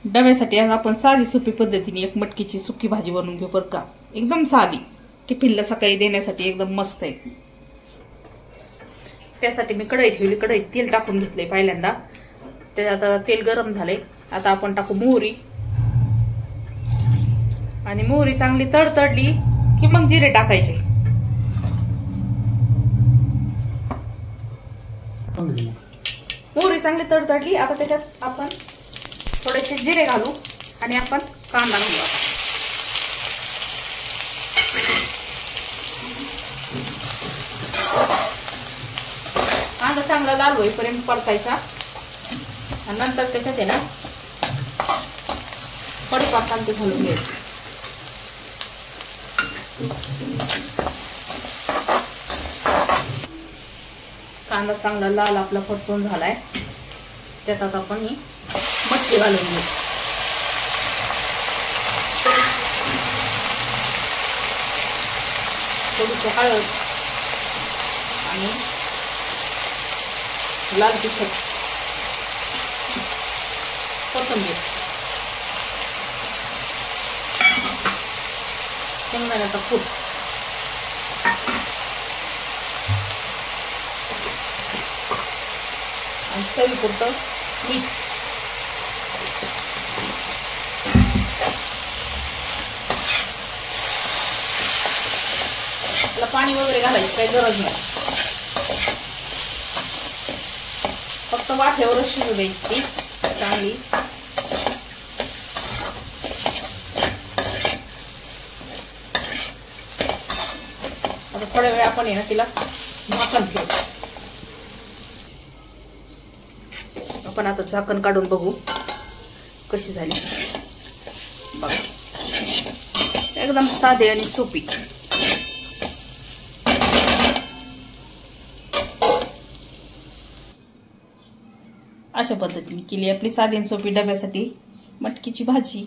डब्यासाठी आज आपण साधी सोपी पद्धतीने एक मटकीची सुकी भाजी बनवून घेऊ बरं का। एकदम साधी, टिफिनला सकाळी देण्यासाठी एकदम मस्त आहे। त्यासाठी मी कढई ठेवली, कढईत तेल टाकून घेतलंय पहिल्यांदा। त्यात आता तेल गरम झालंय, आता आपण टाकू मोहरी। आणि मोहरी चांगली तडतडली की मग जिरे टाकायचे। मोहरी चांगली तडतडली, आता त्याच्यात आपण थोडेसे जिरे घालू आणि आपण कांदा घालू। कांदा चांगला लाल होईपर्यंत परतायचा आणि नंतर त्याच्यात आहे ना कढीपत्ता ते घालून घ्यायचं। कांदा चांगला लाल आपला परतून झालाय, त्यात आता आपण ही मटकी घालून घेऊ। थोडीशी हळद आणि लाल तिखट, कोथिंबीर, शेंगदाण्याचा कूट, आणि चवीपुरतं मीठ। त्याला पाणी वगैरे घालायची काही गरज नाही, फक्त वाफेवरच शिजू द्यायची चांगली। आता थोड्या वेळ आपण ना तिला झाकण ठेवू। आपण आता झाकण काढून बघू कशी झाली बघा, एकदम साधे आणि सोपी। अशा पद्धतीने केली आपली साधी आणि सोपी डब्यासाठी मटकीची भाजी।